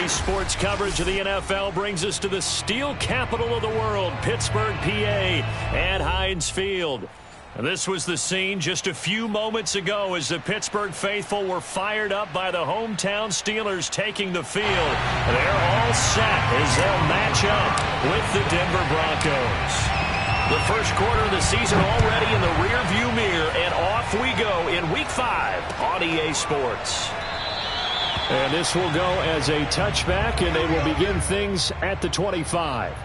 Today's sports coverage of the NFL brings us to the steel capital of the world, Pittsburgh, PA, at Heinz Field. And this was the scene just a few moments ago as the Pittsburgh faithful were fired up by the hometown Steelers taking the field. They're all set as they'll match up with the Denver Broncos. The first quarter of the season already in the rearview mirror, and off we go in Week 5 on EA Sports. And this will go as a touchback, and they will begin things at the 25.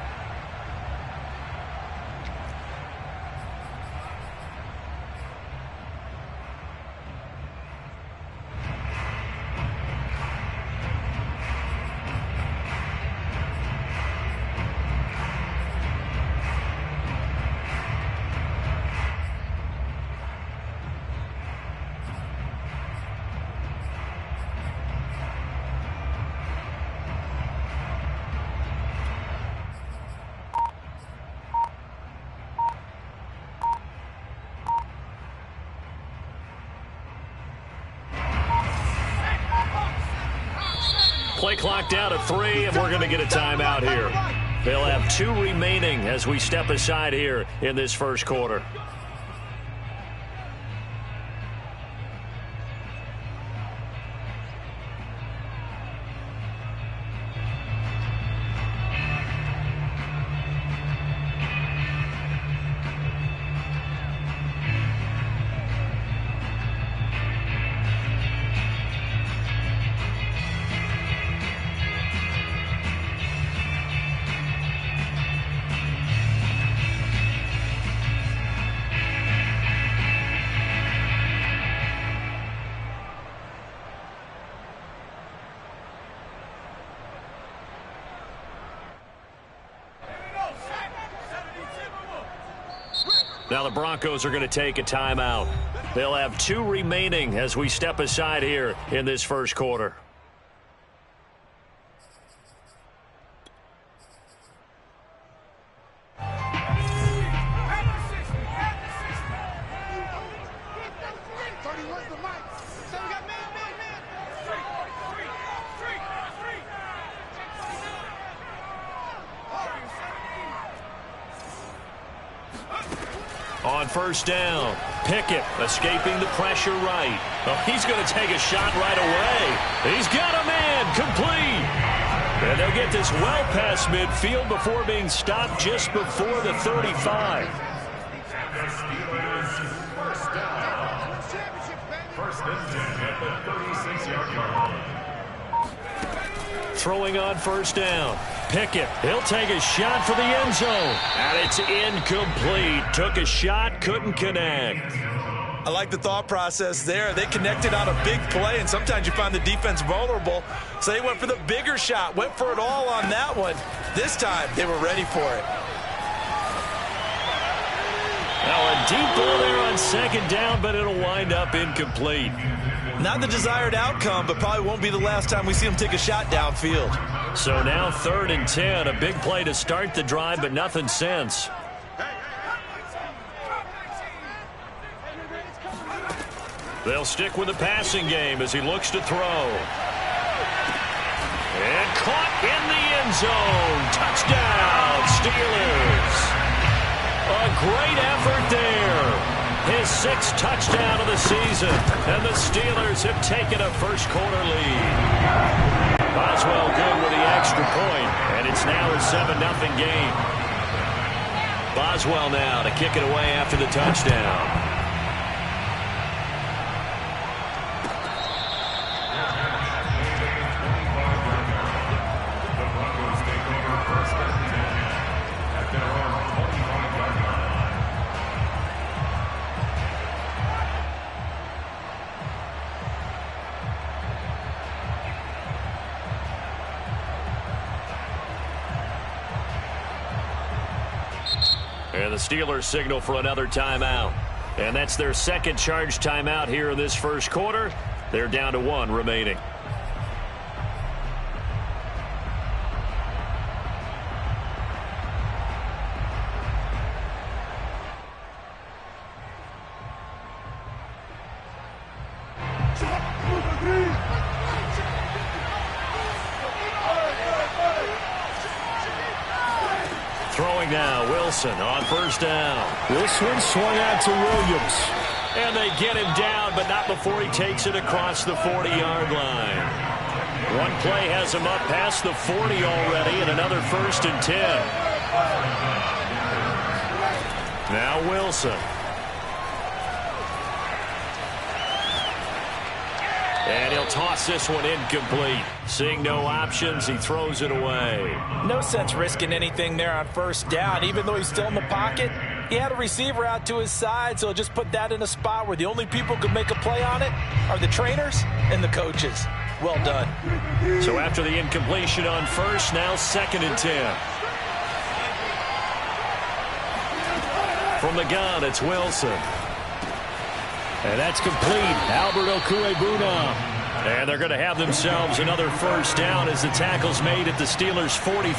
Play clock down to 3, and we're going to get a timeout here. They'll have 2 remaining as we step aside here in this first quarter. Now the Broncos are going to take a timeout. They'll have 2 remaining as we step aside here in this first quarter. On first down, Pickett escaping the pressure right. Oh, he's going to take a shot right away. He's got a man, complete. And they'll get this well past midfield before being stopped just before the 35. First and 10 at the 36-yard line. Throwing on first down. Pickett, he'll take a shot for the end zone. And it's incomplete. Took a shot, couldn't connect. I like the thought process there. They connected on a big play, and sometimes you find the defense vulnerable. So they went for the bigger shot, went for it all on that one. This time, they were ready for it. Now a deep ball there on second down, but it'll wind up incomplete. Not the desired outcome, but probably won't be the last time we see him take a shot downfield. So now 3rd and 10, a big play to start the drive, but nothing since. They'll stick with the passing game as he looks to throw. And caught in the end zone. Touchdown, Steelers. A great effort there. His 6th touchdown of the season. And the Steelers have taken a first quarter lead. Boswell good with the extra point, and it's now a 7-0 game. Boswell now to kick it away after the touchdown. And the Steelers signal for another timeout. And that's their second charge timeout here in this first quarter. They're down to 1 remaining. Throwing now, Wilson on first down. This one swung out to Williams. And they get him down, but not before he takes it across the 40-yard line. One play has him up past the 40 already, and another 1st and 10. Now Wilson. And he'll toss this one incomplete. Seeing no options, he throws it away. No sense risking anything there on first down. Even though he's still in the pocket, he had a receiver out to his side, so just put that in a spot where the only people who could make a play on it are the trainers and the coaches. Well done. So after the incompletion on first, now 2nd and 10. From the gun, it's Wilson. And that's complete. Albert Okwuegbunam. And they're going to have themselves another 1st down as the tackle's made at the Steelers' 43.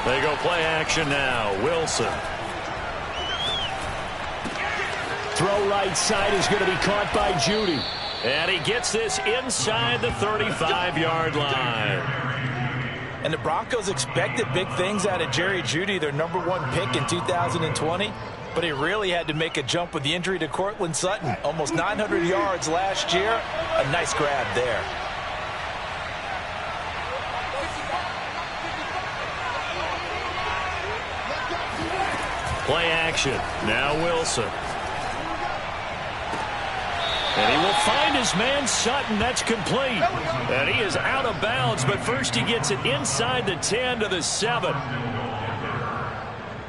They go play action now. Wilson. Throw right side is going to be caught by Judy. And he gets this inside the 35-yard line. And the Broncos expected big things out of Jerry Jeudy, their #1 pick in 2020. But he really had to make a jump with the injury to Cortland Sutton. Almost 900 yards last year. A nice grab there. Play action. Now Wilson. And he will find his man Sutton. That's complete. And he is out of bounds, but first he gets it inside the 10 to the 7.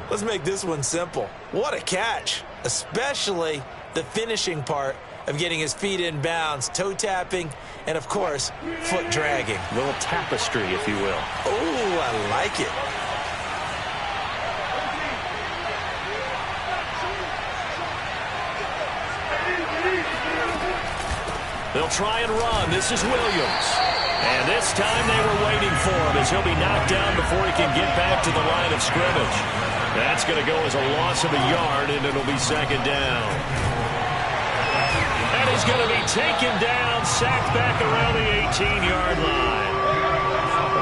Let's make this one simple. What a catch, especially the finishing part of getting his feet in bounds, toe tapping, and of course, foot dragging. A little tapestry, if you will. Oh, I like it. They'll try and run. This is Williams. And this time they were waiting for him as he'll be knocked down before he can get back to the line of scrimmage. That's going to go as a loss of a yard, and it'll be 2nd down. And he's going to be taken down, sacked back around the 18-yard line.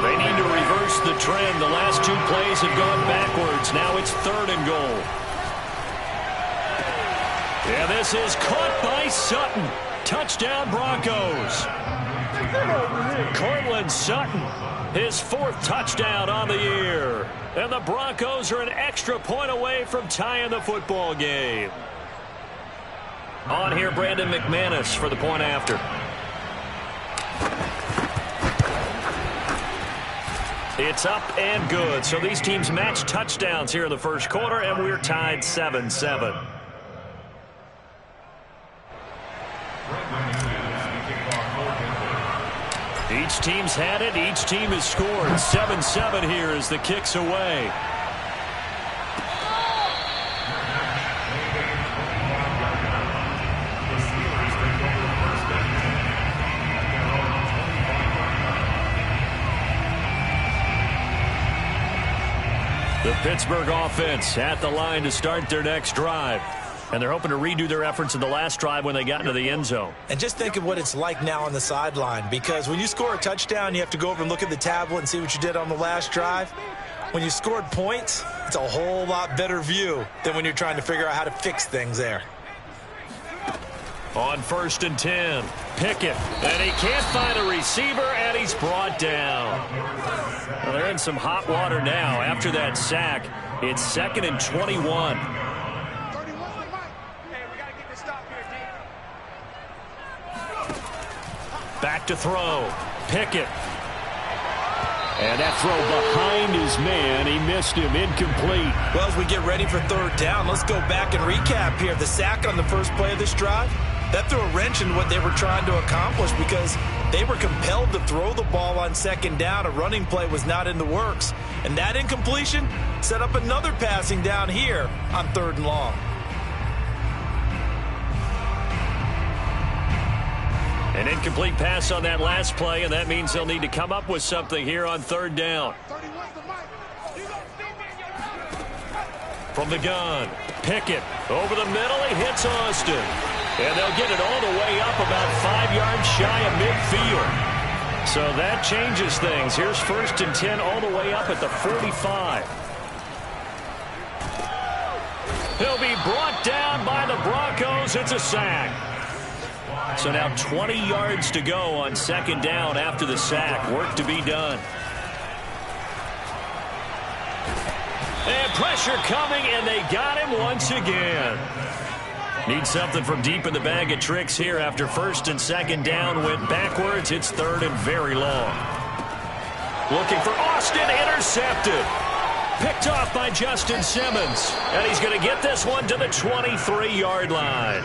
They need to reverse the trend. The last 2 plays have gone backwards. Now it's 3rd and goal. And this is caught by Sutton. Touchdown, Broncos. Cortland Sutton, his 4th touchdown on the year. And the Broncos are an extra point away from tying the football game. On here, Brandon McManus for the point after. It's up and good. So these teams match touchdowns here in the first quarter, and we're tied 7-7. Each team's had it. Each team has scored. 7-7 here as the kick's away. The Pittsburgh offense at the line to start their next drive. And they're hoping to redo their efforts in the last drive when they got into the end zone. And just think of what it's like now on the sideline, because when you score a touchdown, you have to go over and look at the tablet and see what you did on the last drive. When you scored points, it's a whole lot better view than when you're trying to figure out how to fix things there. On 1st and 10, Pickett, and he can't find a receiver, and he's brought down. Well, they're in some hot water now after that sack. It's 2nd and 21. Back to throw. Pickett. And that throw behind his man. He missed him. Incomplete. Well, as we get ready for 3rd down, let's go back and recap here. The sack on the first play of this drive, that threw a wrench in what they were trying to accomplish because they were compelled to throw the ball on 2nd down. A running play was not in the works. And that incompletion set up another passing down here on 3rd and long. An incomplete pass on that last play, and that means they'll need to come up with something here on 3rd down. From the gun, Pickett over the middle. He hits Austin. And they'll get it all the way up about 5 yards shy of midfield. So that changes things. Here's 1st and 10 all the way up at the 45. He'll be brought down by the Broncos. It's a sack. So now 20 yards to go on 2nd down after the sack. Work to be done. And pressure coming, and they got him once again. Need something from deep in the bag of tricks here after 1st and 2nd down went backwards. It's 3rd and very long. Looking for Austin, intercepted. Picked off by Justin Simmons. And he's going to get this one to the 23-yard line.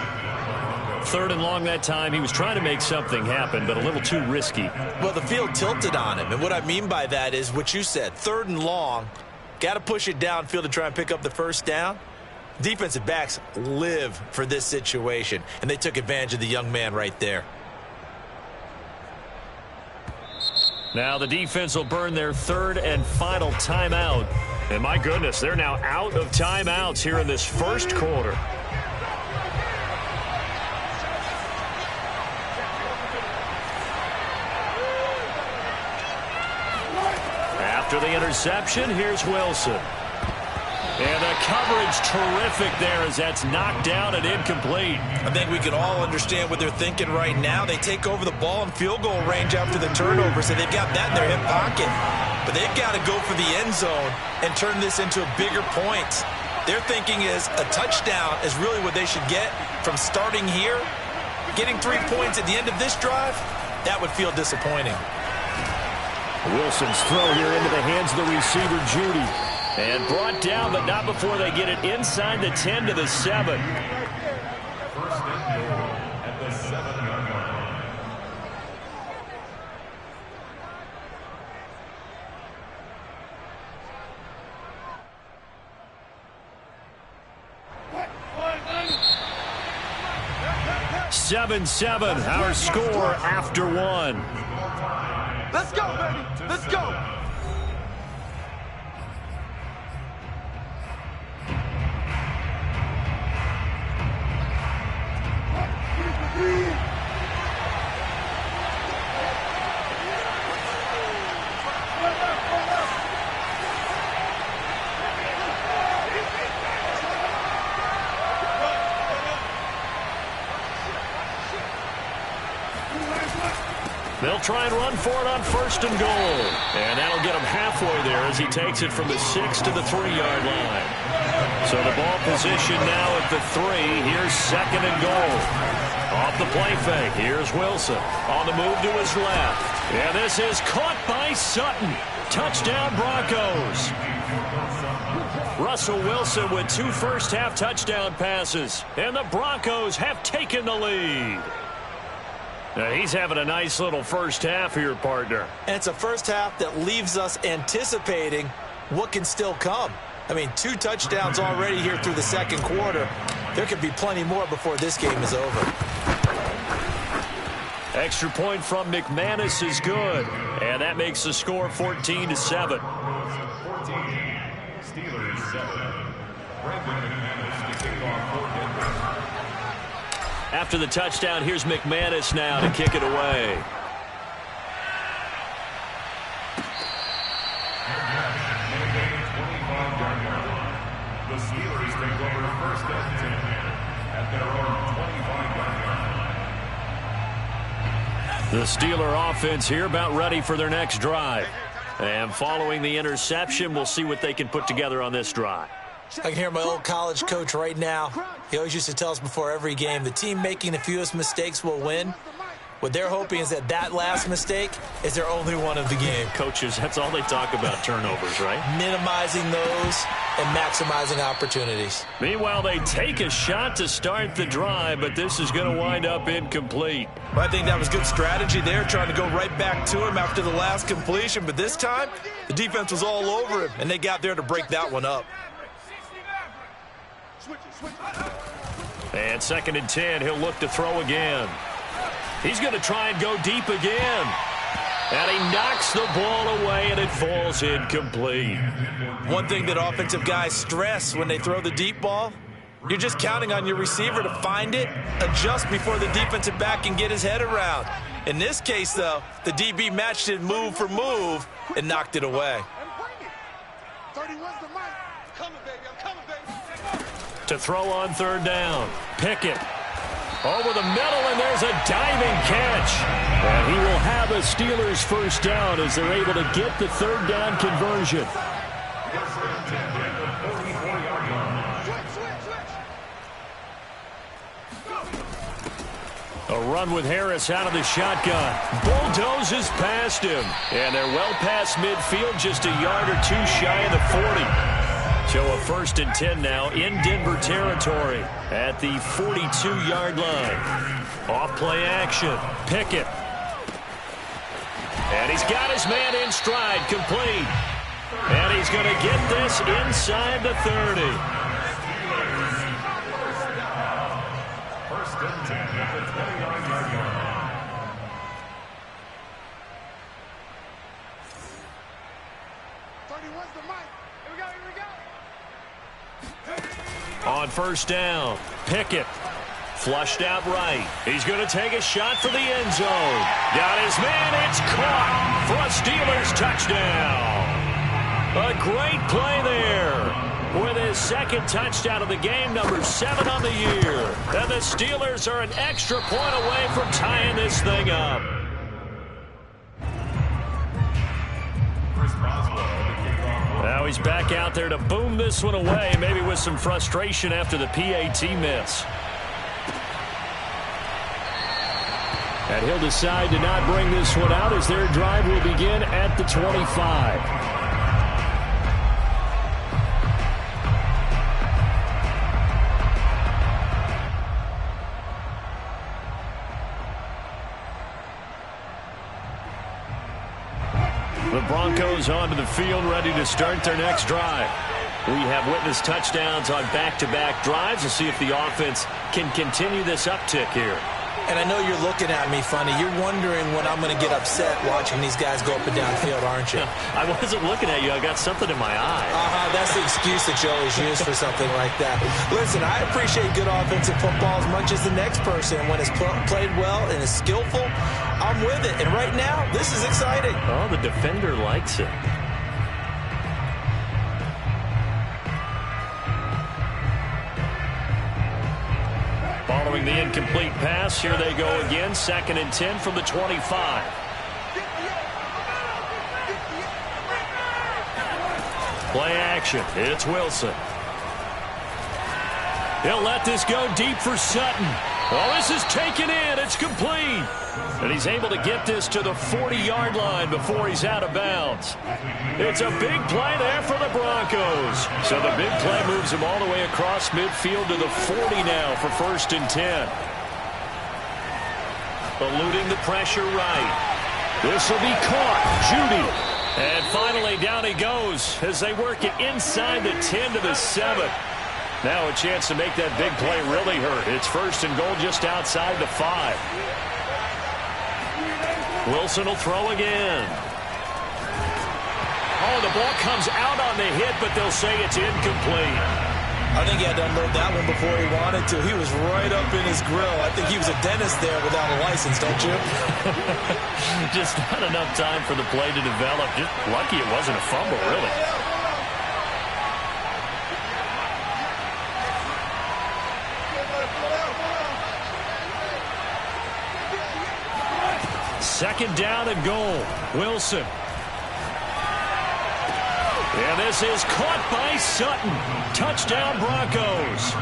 3rd and long that time. He was trying to make something happen, but a little too risky. Well, the field tilted on him. And what I mean by that is what you said. 3rd and long. Got to push it downfield to try and pick up the 1st down. Defensive backs live for this situation, and they took advantage of the young man right there. Now the defense will burn their 3rd and final timeout. And my goodness, they're now out of timeouts here in this 1st quarter. After the interception, here's Wilson. And the coverage terrific there as that's knocked down and incomplete. I think we can all understand what they're thinking right now. They take over the ball in field goal range after the turnover, so they've got that in their hip pocket. But they've got to go for the end zone and turn this into a bigger point. Their thinking is a touchdown is really what they should get from starting here. Getting 3 points at the end of this drive, that would feel disappointing. Wilson's throw here into the hands of the receiver, Judy. And brought down, but not before they get it inside the 10 to the 7. 1st and goal at the 7-yard line. Seven, our score after 1. Let's go, baby. Let's go. They'll try and run for it on 1st and goal. And that'll get him halfway there as he takes it from the 6 to the 3-yard line. So the ball position now at the 3. Here's 2nd and goal. Off the play fake. Here's Wilson on the move to his left. And this is caught by Sutton. Touchdown Broncos. Russell Wilson with 2 first-half touchdown passes. And the Broncos have taken the lead. Now he's having a nice little first half here, partner. And it's a first half that leaves us anticipating what can still come. I mean, 2 touchdowns already here through the 2nd quarter. There could be plenty more before this game is over. Extra point from McManus is good. And that makes the score 14 to 7. 14, Steelers 7. Brandon McManus to kick off for Denver. After the touchdown, here's McManus now to kick it away. The Steelers take over 1st and 10 at their own 25-yard line. The Steeler offense here about ready for their next drive. And following the interception, we'll see what they can put together on this drive. I can hear my old college coach right now. He always used to tell us before every game, the team making the fewest mistakes will win. What they're hoping is that that last mistake is their only one of the game. Coaches, that's all they talk about, turnovers, right? Minimizing those and maximizing opportunities. Meanwhile, they take a shot to start the drive, but this is going to wind up incomplete. Well, I think that was good strategy there, trying to go right back to him after the last completion. But this time, the defense was all over him, and they got there to break that one up. And 2nd and 10, he'll look to throw again. He's going to try and go deep again. And he knocks the ball away, and it falls incomplete. One thing that offensive guys stress when they throw the deep ball, You're just counting on your receiver to find it, adjust before the defensive back can get his head around. In this case, though, the DB matched it move for move and knocked it away. To throw on third down. Pickett over the middle, and there's a diving catch. And he will have a Steelers first down as they're able to get the third down conversion. A run with Harris out of the shotgun. Bulldozes past him. And they're well past midfield, just a yard or two shy of the 40. So a 1st and 10 now in Denver territory at the 42-yard line. Off play action. Pickett. And he's got his man in stride, complete. And he's going to get this inside the 30. 1st and 10 at the 29-yard line. On first down, Pickett flushed out right. He's going to take a shot for the end zone. Got his man. It's caught for a Steelers touchdown. A great play there with his 2nd touchdown of the game, number 7 on the year. And the Steelers are an extra point away from tying this thing up. Now he's back out there to boom this one away, maybe with some frustration after the PAT miss. And he'll decide to not bring this one out as their drive will begin at the 25. The Broncos onto the field, ready to start their next drive. We have witnessed touchdowns on back-to-back drives. We'll see if the offense can continue this uptick here. And I know you're looking at me funny. You're wondering when I'm going to get upset watching these guys go up and down field, aren't you? I wasn't looking at you. I got something in my eye. That's the excuse that you always use for something like that. Listen, I appreciate good offensive football as much as the next person. When it's played well and is skillful, I'm with it. And right now, this is exciting. Oh, the defender likes it. Following the incomplete pass, here they go again. 2nd and 10 from the 25. Play action. It's Wilson. He'll let this go deep for Sutton. Oh, this is taken in. It's complete. And he's able to get this to the 40-yard line before he's out of bounds. It's a big play there for the Broncos. So the big play moves him all the way across midfield to the 40 now for 1st and 10. Eluding the pressure right. This will be caught. Judy. And finally down he goes as they work it inside the 10 to the 7. Now a chance to make that big play really hurt. It's 1st and goal just outside the 5. Wilson will throw again. Oh, the ball comes out on the hit, but they'll say it's incomplete. I think he had to unload that one before he wanted to. He was right up in his grill. I think he was a dentist there without a license, don't you? Just not enough time for the play to develop. Just lucky it wasn't a fumble, really. Second down and goal. Wilson. And this is caught by Sutton. Touchdown Broncos.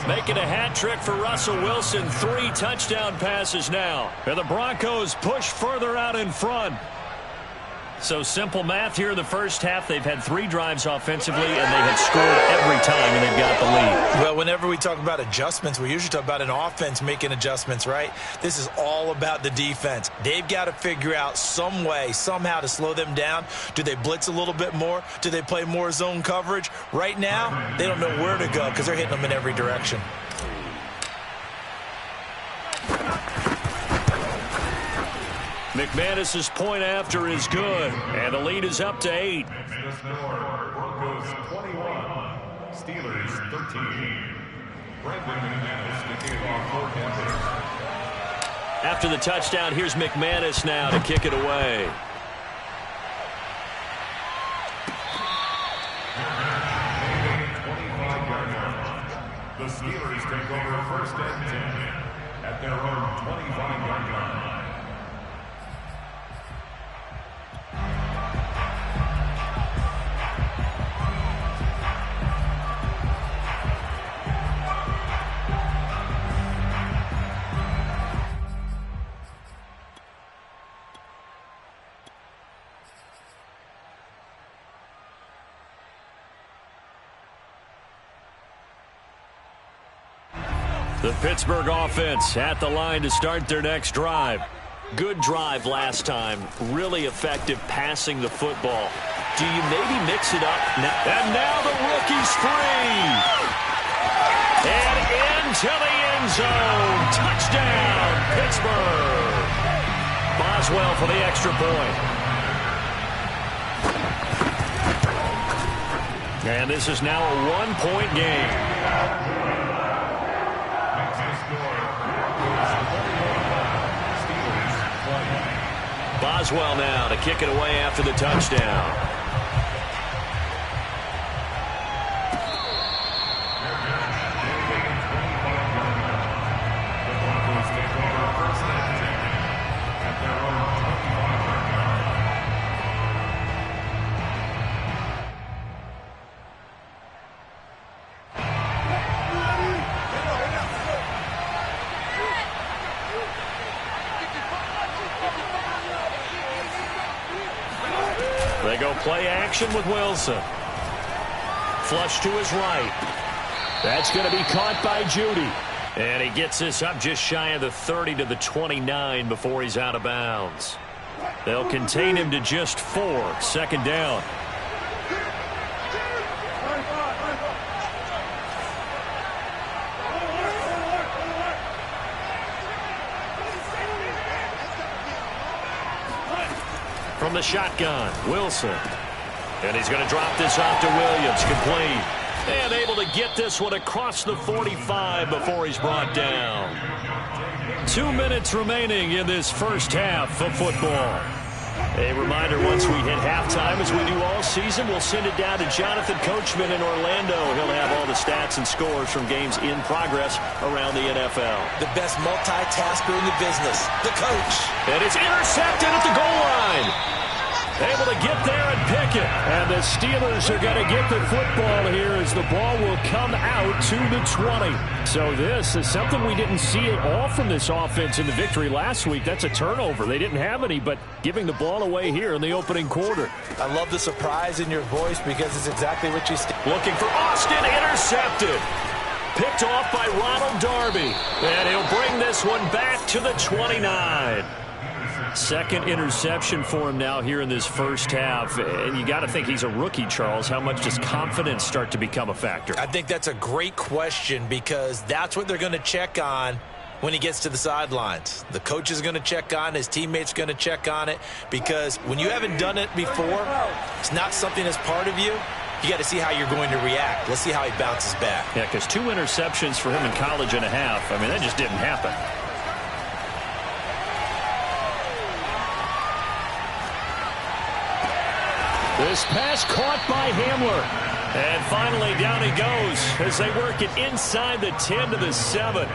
Making a hat trick for Russell Wilson. 3 touchdown passes now. And the Broncos push further out in front. So simple math here in the first half. They've had 3 drives offensively, and they have scored every time, and they've got the lead. Well, whenever we talk about adjustments, we usually talk about an offense making adjustments, right? This is all about the defense. They've got to figure out some way, somehow to slow them down. Do they blitz a little bit more? Do they play more zone coverage? Right now, they don't know where to go because they're hitting them in every direction. McManus's point after is good, and the lead is up to 8. Broncos 21, Steelers 13. Brendan McManus to kick off for Panthers. After the touchdown, here's McManus now to kick it away. The Steelers take over first and 10 at their own 25-yard line. The Pittsburgh offense at the line to start their next drive. Good drive last time. Really effective passing the football. Do you maybe mix it up? And now the rookie's free. And into the end zone. Touchdown, Pittsburgh. Boswell for the extra point. And this is now a one-point game. Boswell now to kick it away after the touchdown. They go play action with Wilson. Flush to his right. That's going to be caught by Judy. And he gets this up just shy of the 30 to the 29 before he's out of bounds. They'll contain him to just 4. Second down. From the shotgun, Wilson. And he's going to drop this off to Williams, complete. And able to get this one across the 45 before he's brought down. 2 minutes remaining in this first half of football. A reminder, once we hit halftime, as we do all season, we'll send it down to Jonathan Coachman in Orlando. He'll have all the stats and scores from games in progress around the NFL. The best multitasker in the business, the coach. And it's intercepted at the goal line. Able to get there and pick it. And the Steelers are going to get the football here as the ball will come out to the 20. So this is something we didn't see at all from this offense in the victory last week. That's a turnover. They didn't have any, but giving the ball away here in the opening quarter. I love the surprise in your voice because it's exactly what you see. Looking for Austin, intercepted. Picked off by Ronald Darby. And he'll bring this one back to the 29. Second interception for him now here in this first half. And you got to think he's a rookie, Charles. How much does confidence start to become a factor? I think that's a great question because that's what they're going to check on when he gets to the sidelines. The coach is going to check on, his teammates going to check on it, because when you haven't done it before, it's not something that's part of you. You got to see how you're going to react. Let's see how he bounces back. Yeah, because 2 interceptions for him in college and a half. I mean, that just didn't happen. This pass caught by Hamler. And finally down he goes as they work it inside the 10 to the 7.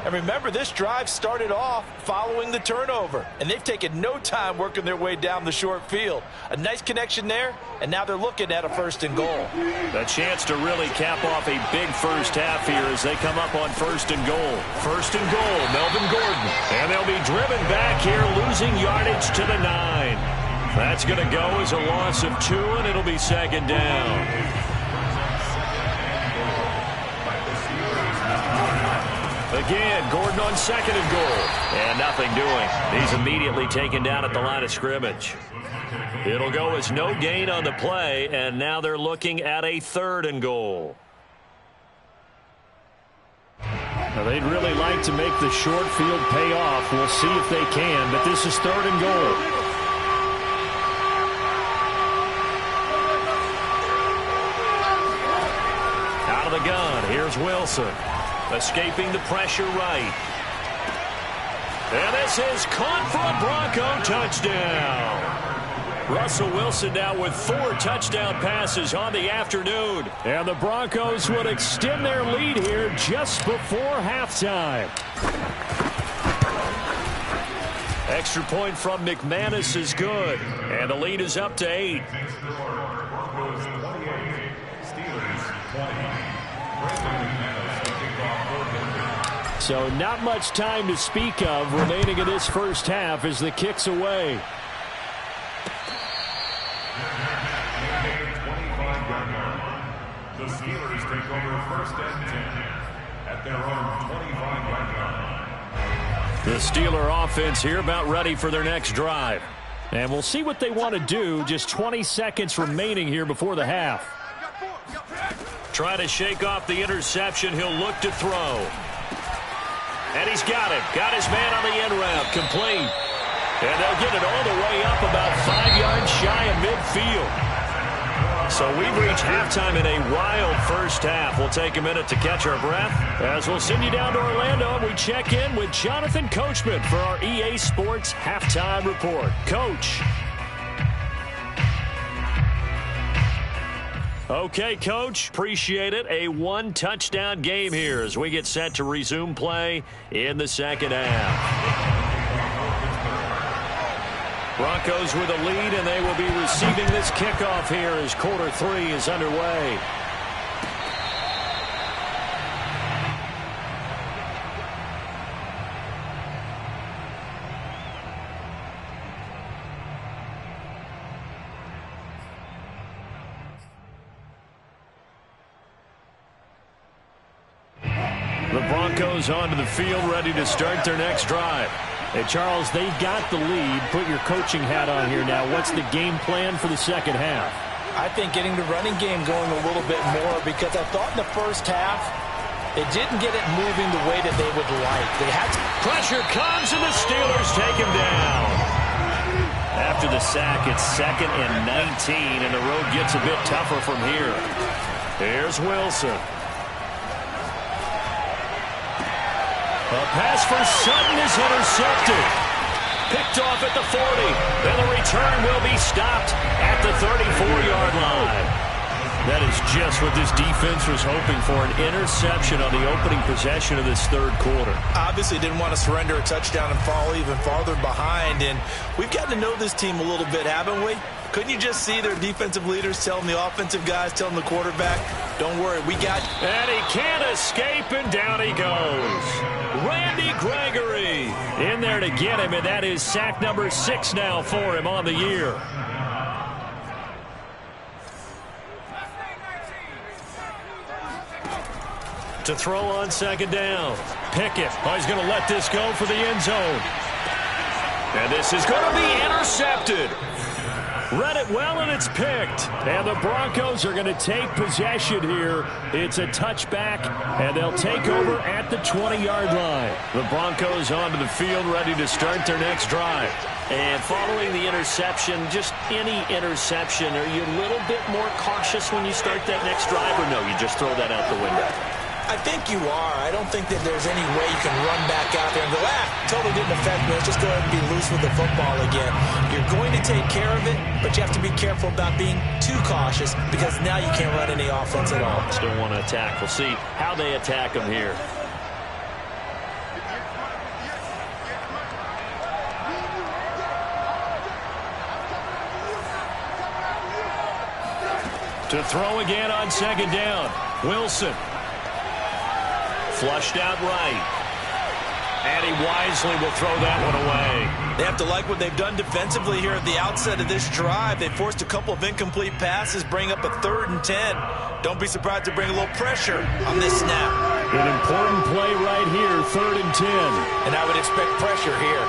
And remember, this drive started off following the turnover. And they've taken no time working their way down the short field. A nice connection there, and now they're looking at a 1st and goal. A chance to really cap off a big first half here as they come up on 1st and goal. 1st and goal, Melvin Gordon. And they'll be driven back here, losing yardage to the 9. That's going to go as a loss of 2, and it'll be 2nd down. Again, Gordon on 2nd and goal. And nothing doing. He's immediately taken down at the line of scrimmage. It'll go as no gain on the play, and now they're looking at a 3rd and goal. Now, they'd really like to make the short field pay off. We'll see if they can, but this is 3rd and goal. Here's Wilson. Escaping the pressure right. And this is caught for a Bronco touchdown. Russell Wilson now with 4 touchdown passes on the afternoon. And the Broncos would extend their lead here just before halftime. Extra point from McManus is good. And the lead is up to 8. So not much time to speak of remaining in this first half as the kick's away. The Steelers take over first and 10 at their own 25-yard line. The Steeler offense here about ready for their next drive. And we'll see what they want to do. Just 20 seconds remaining here before the half. Trying to shake off the interception. He'll look to throw. And he's got it. Got his man on the end route. Complete. And they'll get it all the way up about 5 yards shy of midfield. So we've reached halftime in a wild first half. We'll take a minute to catch our breath as we'll send you down to Orlando and we check in with Jonathan Coachman for our EA Sports Halftime Report. Coach. Okay, Coach. Appreciate it. A 1-touchdown game here as we get set to resume play in the second half. Broncos with a lead, and they will be receiving this kickoff here as quarter 3 is underway. The Broncos onto the field, ready to start their next drive. Hey, Charles, they got the lead. Put your coaching hat on here now. What's the game plan for the second half? I think getting the running game going a little bit more because I thought in the first half they didn't get it moving the way that they would like. They had to. Pressure comes and the Steelers take him down. After the sack, it's 2nd and 19, and the road gets a bit tougher from here. Here's Wilson. A pass for Sutton is intercepted. Picked off at the 40. And the return will be stopped at the 34-yard line. That is just what this defense was hoping for, an interception on the opening possession of this third quarter. Obviously didn't want to surrender a touchdown and fall even farther behind. And we've gotten to know this team a little bit, haven't we? Couldn't you just see their defensive leaders telling the offensive guys, telling the quarterback, don't worry, we got... And he can't escape, and down he goes. Randy Gregory in there to get him, and that is sack number 6 now for him on the year. To throw on second down. Pickett. Oh, he's going to let this go for the end zone. And this is going to be intercepted. Read it well, and it's picked. And the Broncos are going to take possession here. It's a touchback, and they'll take over at the 20-yard line. The Broncos onto the field, ready to start their next drive. And following the interception, just any interception, are you a little bit more cautious when you start that next drive, or no, you just throw that out the window? I think you are. I don't think that there's any way you can run back out there and go, totally didn't affect me. Let's just go ahead and be loose with the football again. You're going to take care of it, but you have to be careful about being too cautious because now you can't run any offense at all. Still want to attack. We'll see how they attack them here. To throw again on second down. Wilson. Flushed out right. And he wisely will throw that one away. They have to like what they've done defensively here at the outset of this drive. They forced a couple of incomplete passes, bring up a 3rd and 10. Don't be surprised to bring a little pressure on this snap. An important play right here, 3rd and 10. And I would expect pressure here.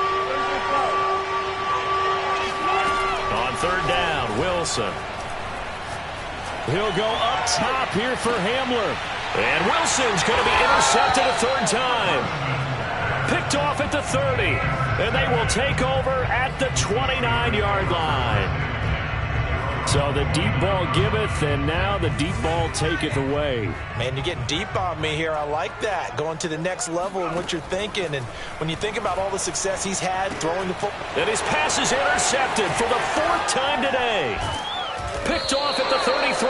On 3rd down, Wilson. He'll go up top here for Hamler. And Wilson's going to be intercepted a 3rd time. Picked off at the 30. And they will take over at the 29-yard line. So the deep ball giveth, and now the deep ball taketh away. Man, you're getting deep on me here. I like that. Going to the next level in what you're thinking. And when you think about all the success he's had throwing the football. And his pass is intercepted for the 4th time today. Picked off at the 33.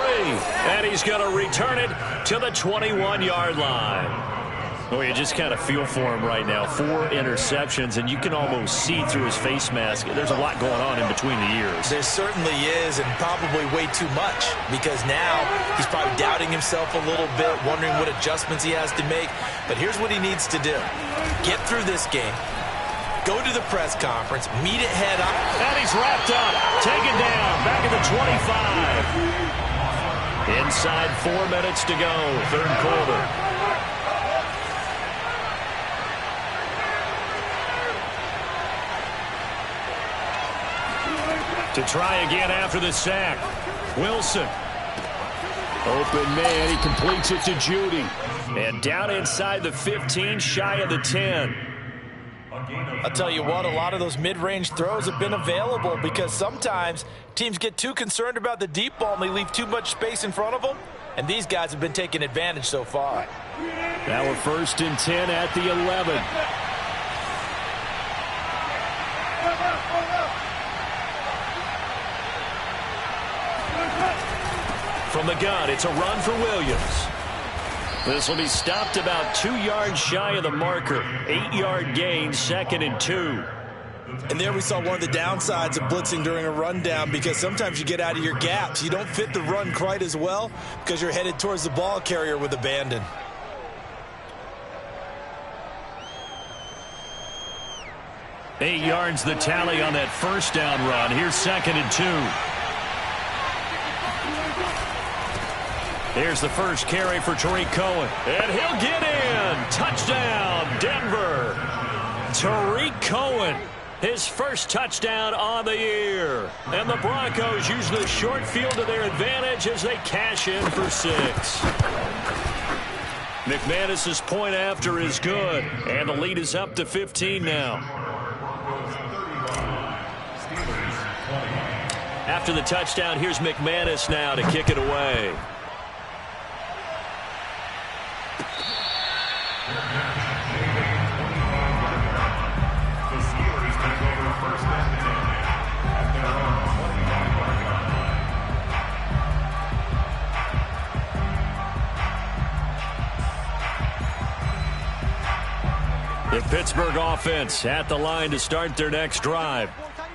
And he's going to return it to the 21-yard line. Oh, you just kind of feel for him right now. 4 interceptions, and you can almost see through his face mask. There's a lot going on in between the ears. There certainly is, and probably way too much, because now he's probably doubting himself a little bit, wondering what adjustments he has to make. But here's what he needs to do. Get through this game. Go to the press conference. Meet it head up. And he's wrapped up. Taken down. Back at the 25. Inside 4 minutes to go. 3rd quarter. To try again after the sack. Wilson. Open man. He completes it to Judy. And down inside the 15, shy of the 10. I'll tell you what, a lot of those mid-range throws have been available because sometimes teams get too concerned about the deep ball and they leave too much space in front of them. And these guys have been taking advantage so far. Now we're 1st and 10 at the 11. From the gun, it's a run for Williams. This will be stopped about 2 yards shy of the marker. 8-yard gain, 2nd and 2. And there we saw one of the downsides of blitzing during a rundown, because sometimes you get out of your gaps. You don't fit the run quite as well because you're headed towards the ball carrier with abandon. Eight yards the tally on that 1st down run. Here's 2nd and 2. Here's the first carry for Tariq Cohen. And he'll get in. Touchdown, Denver. Tariq Cohen, his first touchdown on the year. And the Broncos use the short field to their advantage as they cash in for 6. McManus's point after is good. And the lead is up to 15 now. After the touchdown, here's McManus now to kick it away. The Pittsburgh offense at the line to start their next drive.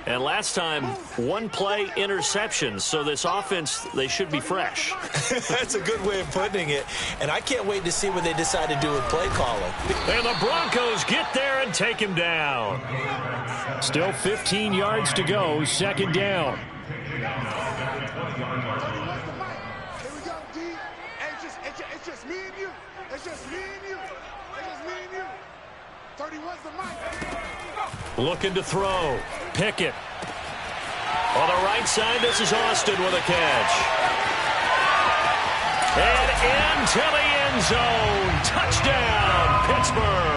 And last time, 1-play interceptions. So this offense, they should be fresh. That's a good way of putting it. And I can't wait to see what they decide to do with play calling. And the Broncos get there and take him down. Still 15 yards to go, 2nd down. Here we go, D. It's just me and you. It's just me and you. It's just me and you. 31's the mic. Looking to throw. Pickett. On the right side, this is Austin with a catch. And into the end zone. Touchdown, Pittsburgh.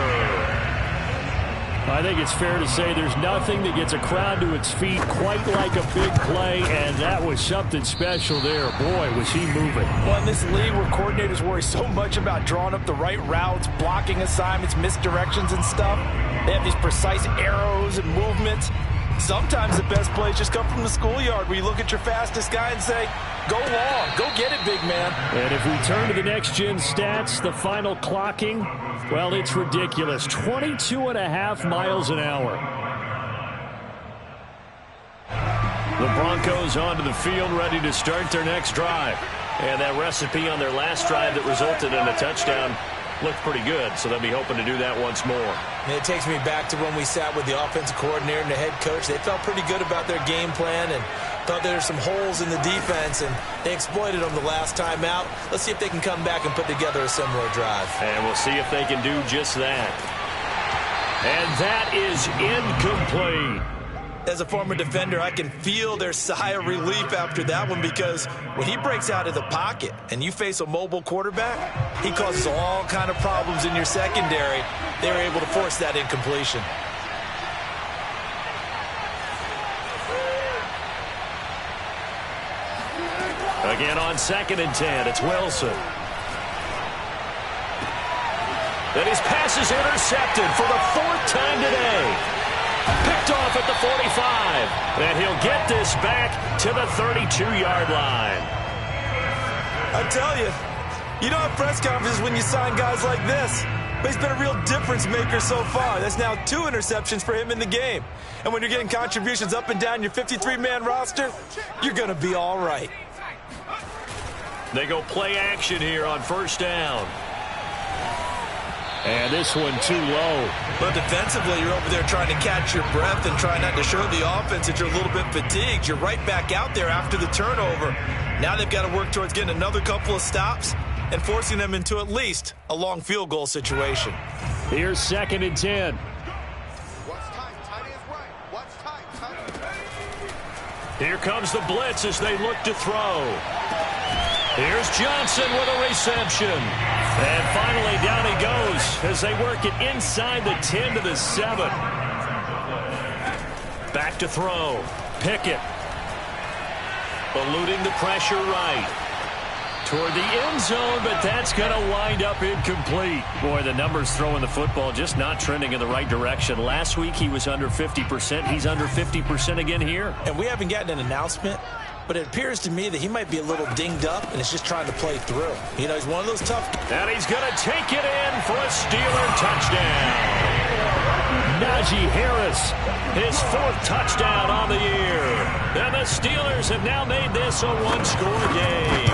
I think it's fair to say there's nothing that gets a crowd to its feet quite like a big play, and that was something special there. Boy, was he moving. Well, in this league where coordinators worry so much about drawing up the right routes, blocking assignments, misdirections and stuff, they have these precise arrows and movements. Sometimes the best plays just come from the schoolyard where you look at your fastest guy and say, go long, go get it, big man. And if we turn to the next-gen stats, the final clocking, well, it's ridiculous. 22.5 miles an hour. The Broncos onto the field, ready to start their next drive. And that recipe on their last drive that resulted in a touchdown looked pretty good, so they'll be hoping to do that once more. And it takes me back to when we sat with the offensive coordinator and the head coach. They felt pretty good about their game plan and thought there were some holes in the defense, and they exploited them the last time out. Let's see if they can come back and put together a similar drive. And we'll see if they can do just that. And that is incomplete. As a former defender, I can feel their sigh of relief after that one, because when he breaks out of the pocket and you face a mobile quarterback, he causes all kind of problems in your secondary. They were able to force that incompletion. Again on 2nd and 10, it's Wilson. And his pass is intercepted for the 4th time today. Picked off at the 45. And he'll get this back to the 32-yard line. I tell you, you don't have press conferences when you sign guys like this. But he's been a real difference maker so far. That's now 2 interceptions for him in the game. And when you're getting contributions up and down your 53-man roster, you're going to be all right. They go play action here on 1st down. And this one too low. But defensively, you're over there trying to catch your breath and trying not to show the offense that you're a little bit fatigued. You're right back out there after the turnover. Now they've got to work towards getting another couple of stops and forcing them into at least a long field goal situation. Here's 2nd and 10. What's tight? Tight is right. What's tight? Tight. Here comes the blitz as they look to throw. Here's Johnson with a reception. And finally down he goes as they work it inside the 10 to the 7. Back to throw. Pickett. Eluding the pressure right. Toward the end zone, but that's going to wind up incomplete. Boy, the numbers throwing the football just not trending in the right direction. Last week he was under 50%. He's under 50% again here. And we haven't gotten an announcement, but it appears to me that he might be a little dinged up and is just trying to play through. You know, he's one of those tough. And he's going to take it in for a Steeler touchdown. Najee Harris, his 4th touchdown on the year. And the Steelers have now made this a 1-score game.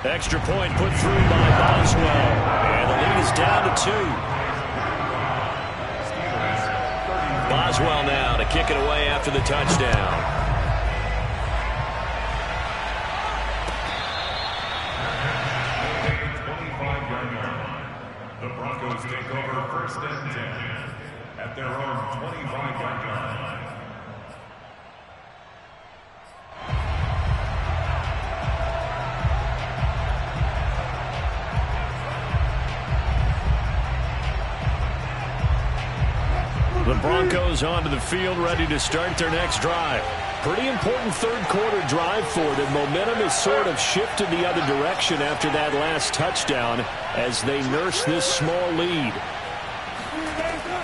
Extra point put through by Boswell. And the lead is down to 2. Boswell now to kick it away after the touchdown. The Broncos take over 1st and 10 at their own 25-yard line. The Broncos onto the field, ready to start their next drive. Pretty important 3rd quarter drive for them. Momentum has sort of shifted the other direction after that last touchdown as they nurse this small lead.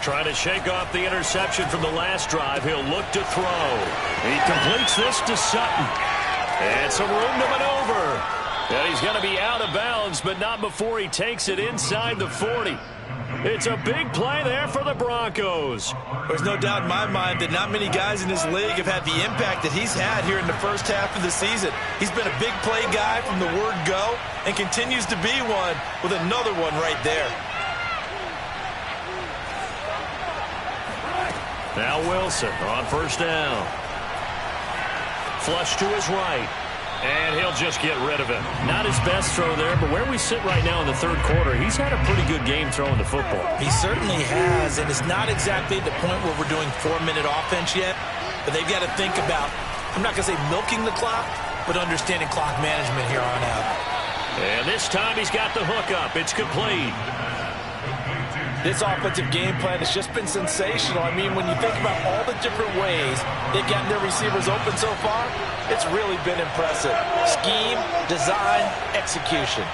Trying to shake off the interception from the last drive. He'll look to throw. He completes this to Sutton. And some room to maneuver. And he's going to be out of bounds, but not before he takes it inside the 40. It's a big play there for the Broncos. There's no doubt in my mind that not many guys in this league have had the impact that he's had here in the first half of the season. He's been a big play guy from the word go and continues to be one with another one right there. Now Wilson on 1st down. Flush to his right. And he'll just get rid of it. Not his best throw there, but where we sit right now in the 3rd quarter, he's had a pretty good game throwing the football. He certainly has, and it's not exactly at the point where we're doing 4-minute offense yet, but they've got to think about, I'm not going to say milking the clock, but understanding clock management here on out. And this time he's got the hook up. It's complete. This offensive game plan has just been sensational. I mean, when you think about all the different ways they've gotten their receivers open so far, it's really been impressive. Scheme, design, execution.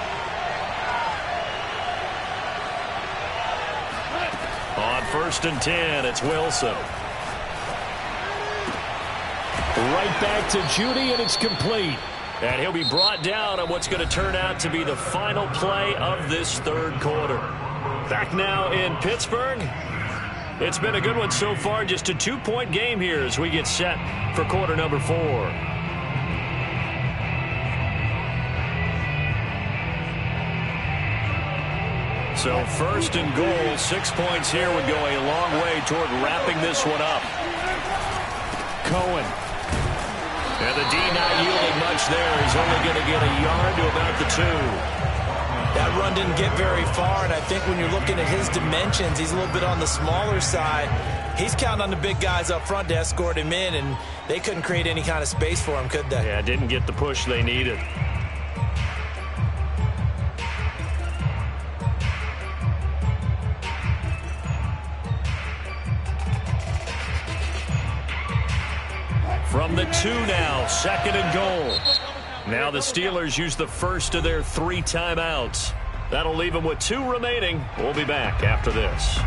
On 1st and 10, it's Wilson. Right back to Judy, and it's complete. And he'll be brought down on what's going to turn out to be the final play of this 3rd quarter. Back now in Pittsburgh. It's been a good one so far. Just a 2-point game here as we get set for quarter number 4. So 1st and goal, 6 points here would go a long way toward wrapping this one up. Cohen. And the D not yielding much there. He's only going to get a yard to about the 2. That run didn't get very far, and I think when you're looking at his dimensions, he's a little bit on the smaller side. He's counting on the big guys up front to escort him in, and they couldn't create any kind of space for him, could they? Yeah, didn't get the push they needed. From from the 2 now, 2nd and goal. Now the Steelers use the first of their 3 timeouts. That'll leave them with 2 remaining. We'll be back after this.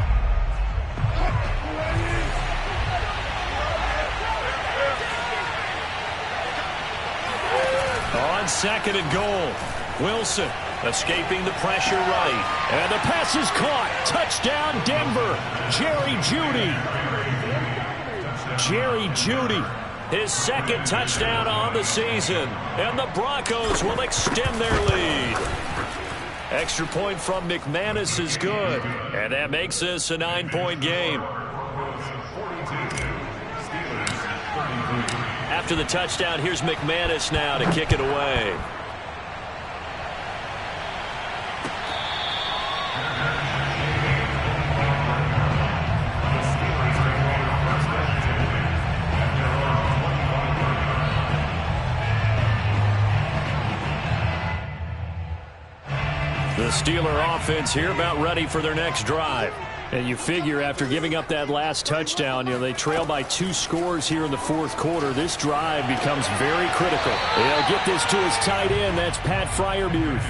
On 2nd and goal, Wilson escaping the pressure right. And the pass is caught. Touchdown, Denver. Jerry Jeudy. His 2nd touchdown on the season. And the Broncos will extend their lead. Extra point from McManus is good. And that makes this a 9-point game. After the touchdown, here's McManus now to kick it away. The Steeler offense here about ready for their next drive. And you figure after giving up that last touchdown, they trail by 2 scores here in the 4th quarter. This drive becomes very critical. They'll get this to his tight end. That's Pat Freiermuth.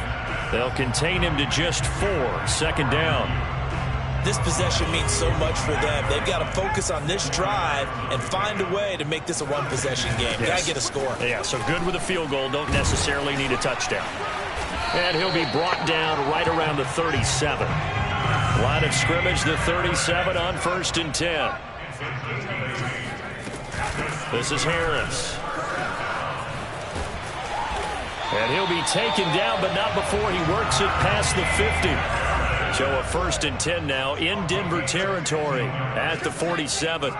They'll contain him to just 4. 2nd down. This possession means so much for them. They've got to focus on this drive and find a way to make this a 1-possession game. Yes. Got to get a score. Yeah, so good with a field goal. Don't necessarily need a touchdown. And he'll be brought down right around the 37. Line of scrimmage, the 37 on 1st and 10. This is Harris. And he'll be taken down, but not before he works it past the 50. So a 1st and 10 now in Denver territory at the 47. First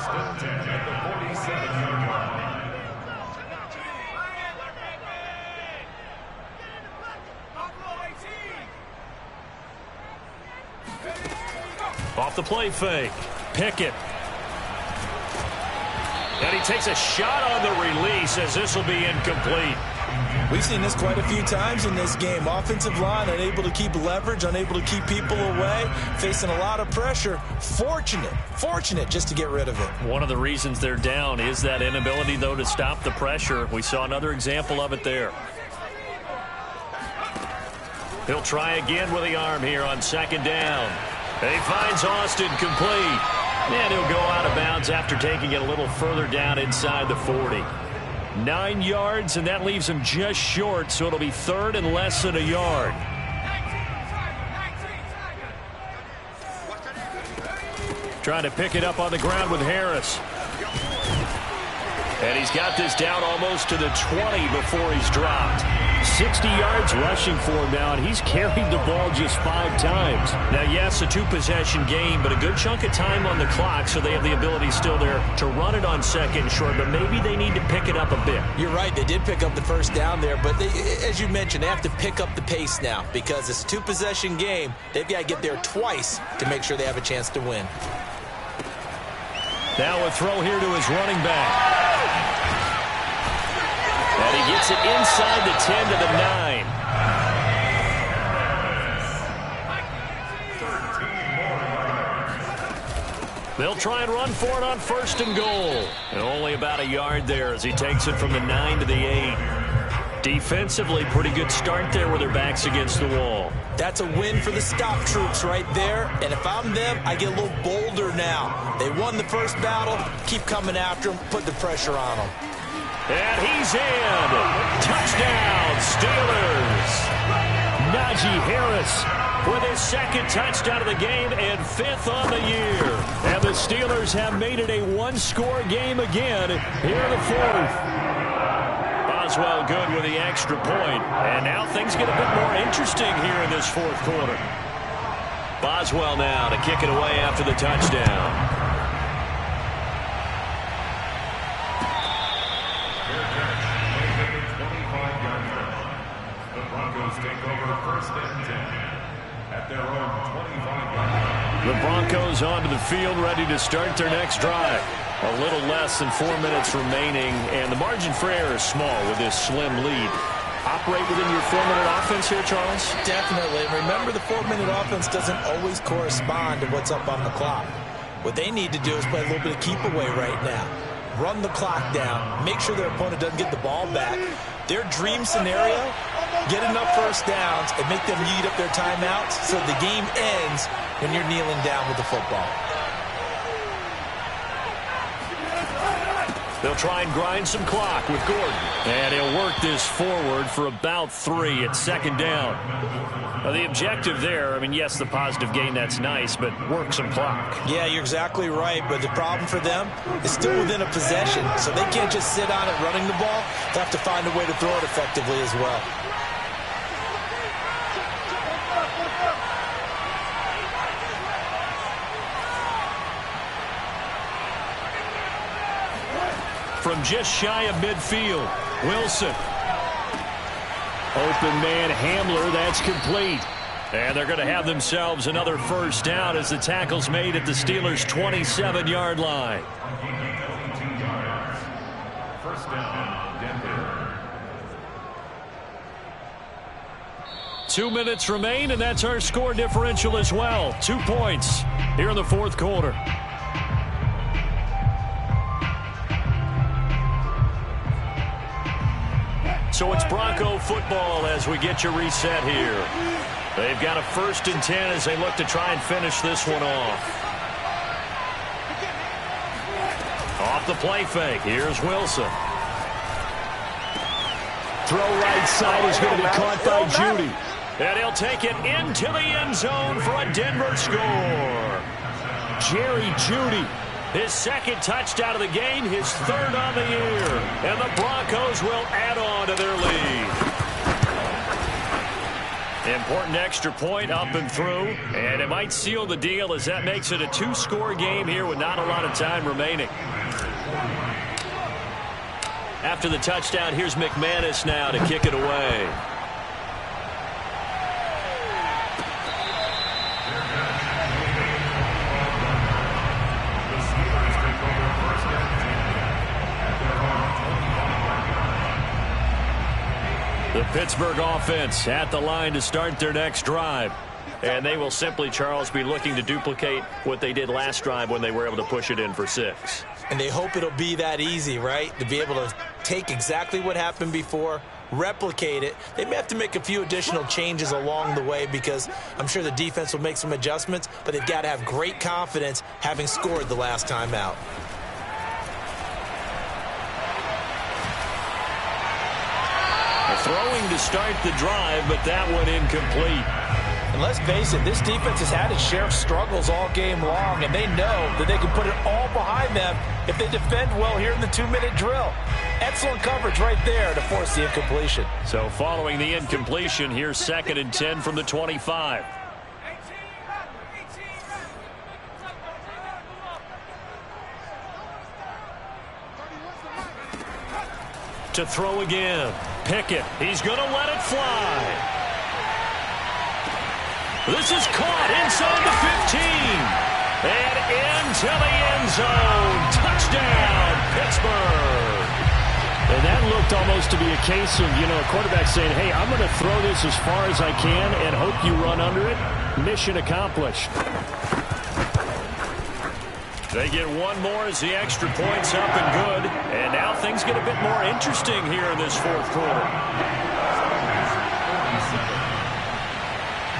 and 10 at the 47-yard line. Off the play fake. Pickett. And he takes a shot on the release as this will be incomplete. We've seen this quite a few times in this game. Offensive line unable to keep leverage, unable to keep people away, facing a lot of pressure. Fortunate just to get rid of it. One of the reasons they're down is that inability, though, to stop the pressure. We saw another example of it there. He'll try again with the arm here on 2nd down. And he finds Austin complete. And he'll go out of bounds after taking it a little further down inside the 40. 9 yards, and that leaves him just short, so it'll be 3rd and less than a yard. Trying to pick it up on the ground with Harris. And he's got this down almost to the 20 before he's dropped. 60 yards rushing for him now, and he's carried the ball just 5 times. Now, yes, a 2-possession game, but a good chunk of time on the clock, so they have the ability still there to run it on 2nd and short, but maybe they need to pick it up a bit. You're right. They did pick up the 1st down there, but as you mentioned, they have to pick up the pace now because it's a 2-possession game. They've got to get there twice to make sure they have a chance to win. Now a throw here to his running back. And he gets it inside the 10 to the 9. They'll try and run for it on 1st and goal. And only about a yard there as he takes it from the 9 to the 8. Defensively, pretty good start there with their backs against the wall. That's a win for the stop troops right there. And if I'm them, I get a little bolder now. They won the first battle. Keep coming after them. Put the pressure on them. And he's in. Touchdown, Steelers. Najee Harris with his 2nd touchdown of the game and 5th on the year. And the Steelers have made it a 1-score game again here in the 4th. Boswell good with the extra point. And now things get a bit more interesting here in this 4th quarter. Boswell now to kick it away after the touchdown. The Broncos take over 1st and 10 at their own 25-yard line. The Broncos onto the field ready to start their next drive. A little less than 4 minutes remaining, and the margin for error is small with this slim lead. Operate within your 4-minute offense here, Charles? Definitely. Remember, the 4-minute offense doesn't always correspond to what's up on the clock. What they need to do is play a little bit of keep away right now. Run the clock down. Make sure their opponent doesn't get the ball back. Their dream scenario, get enough first downs and make them eat up their timeouts so the game ends when you're kneeling down with the football. They'll try and grind some clock with Gordon. And he'll work this forward for about 3 at second down. Now, the objective there, I mean, yes, the positive gain, that's nice, but work some clock. Yeah, you're exactly right, but the problem for them is still within a possession, so they can't just sit on it running the ball. They have to find a way to throw it effectively as well. From just shy of midfield, Wilson. Open man Hamler, that's complete. And they're going to have themselves another first down as the tackle's made at the Steelers' 27-yard line. First down, Denver. 2 minutes remain, and that's our score differential as well. 2 points here in the fourth quarter. So it's Bronco football as we get you reset here. They've got a 1st and 10 as they look to try and finish this one off. Off the play fake. Here's Wilson. Throw right side is going to be caught by Judy. And he'll take it into the end zone for a Denver score. Jerry Judy. His 2nd touchdown of the game, his 3rd on the year. And the Broncos will add on to their lead. Important extra point up and through. And it might seal the deal as that makes it a 2-score game here with not a lot of time remaining. After the touchdown, here's McManus now to kick it away. The Pittsburgh offense at the line to start their next drive. And they will simply, Charles, be looking to duplicate what they did last drive when they were able to push it in for 6. And they hope it'll be that easy, right? To be able to take exactly what happened before, replicate it. They may have to make a few additional changes along the way because I'm sure the defense will make some adjustments, but they've got to have great confidence having scored the last time out. Throwing to start the drive, but that one incomplete. And let's face it, this defense has had its share of struggles all game long, and they know that they can put it all behind them if they defend well here in the 2-minute drill. Excellent coverage right there to force the incompletion. So following the incompletion, here's 2nd and 10 from the 25. To throw again. Pickett, he's going to let it fly. This is caught inside the 15. And into the end zone. Touchdown, Pittsburgh. And that looked almost to be a case of, a quarterback saying, hey, I'm going to throw this as far as I can and hope you run under it. Mission accomplished. They get one more as the extra point's up and good. And now things get a bit more interesting here in this fourth quarter.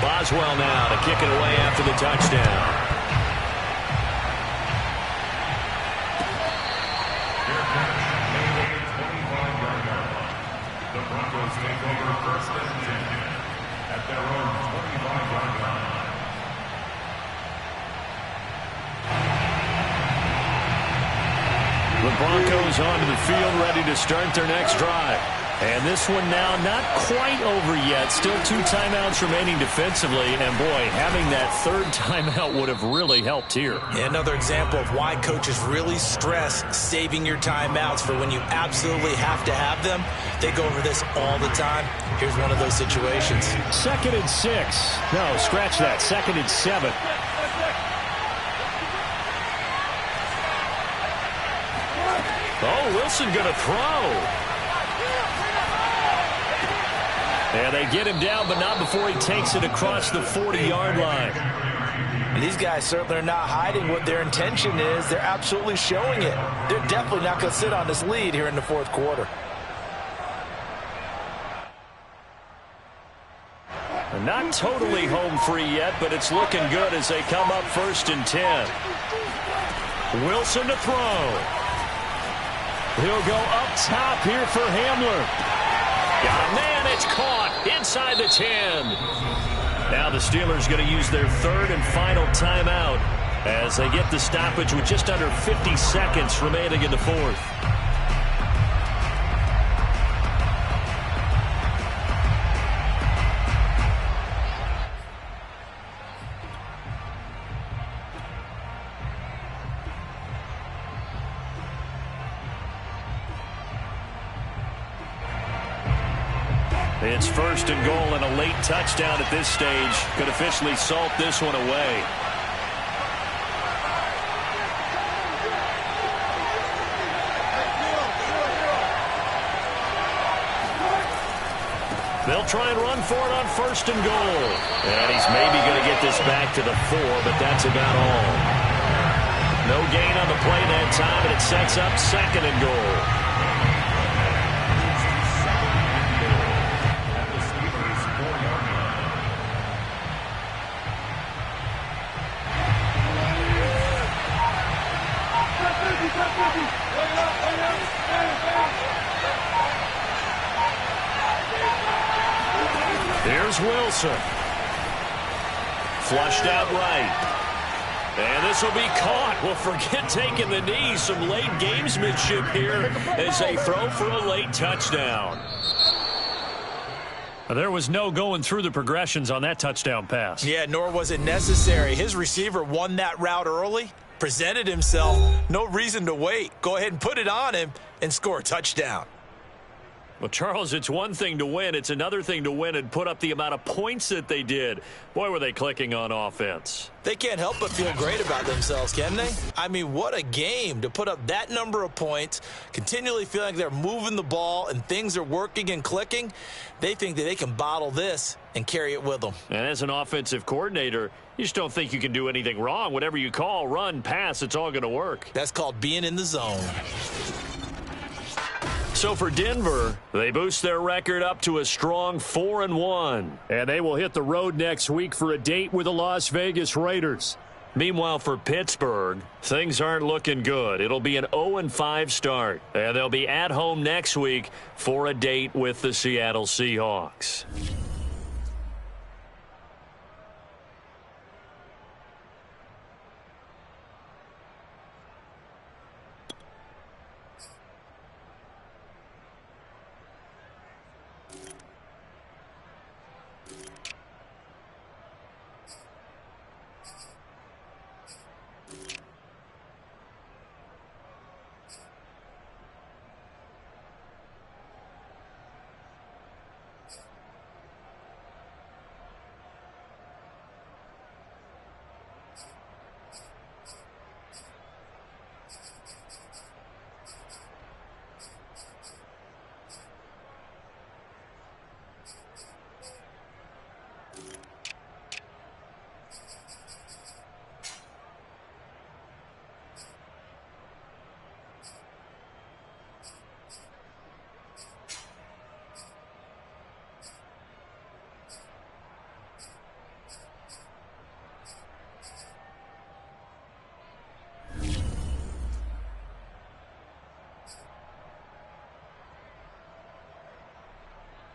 Boswell now to kick it away after the touchdown. The Broncos take over 1st and 10 at their own 25-yard line. The Broncos onto the field, ready to start their next drive. And this one now not quite over yet. Still 2 timeouts remaining defensively. And, boy, having that 3rd timeout would have really helped here. Yeah, another example of why coaches really stress saving your timeouts for when you absolutely have to have them. They go over this all the time. Here's one of those situations. 2nd and 6. No, scratch that. 2nd and 7. Oh, Wilson going to throw. And they get him down, but not before he takes it across the 40-yard line. And these guys certainly are not hiding what their intention is. They're absolutely showing it. They're definitely not going to sit on this lead here in the fourth quarter. Not totally home free yet, but it's looking good as they come up 1st and 10. Wilson to throw. He'll go up top here for Hamler. Got a man, it's caught inside the 10. Now the Steelers going to use their 3rd and final timeout as they get the stoppage with just under 50 seconds remaining in the 4th. It's 1st and goal, and a late touchdown at this stage could officially salt this one away. They'll try and run for it on 1st and goal. And he's maybe going to get this back to the 4, but that's about all. No gain on the play that time, and it sets up 2nd and goal. Here's Wilson. Flushed out right. And this will be caught. Well, forget taking the knee. Some late gamesmanship here as they throw for a late touchdown. There was no going through the progressions on that touchdown pass. Yeah, nor was it necessary. His receiver won that route early, presented himself. No reason to wait. Go ahead and put it on him and score a touchdown. Well, Charles, it's one thing to win. It's another thing to win and put up the amount of points that they did. Boy, were they clicking on offense. They can't help but feel great about themselves, can they? I mean, what a game to put up that number of points, continually feeling like they're moving the ball and things are working and clicking. They think that they can bottle this and carry it with them. And as an offensive coordinator, you just don't think you can do anything wrong. Whatever you call, run, pass, it's all going to work. That's called being in the zone. So for Denver, they boost their record up to a strong 4-1. And they will hit the road next week for a date with the Las Vegas Raiders. Meanwhile, for Pittsburgh, things aren't looking good. It'll be an 0-5 start. And they'll be at home next week for a date with the Seattle Seahawks.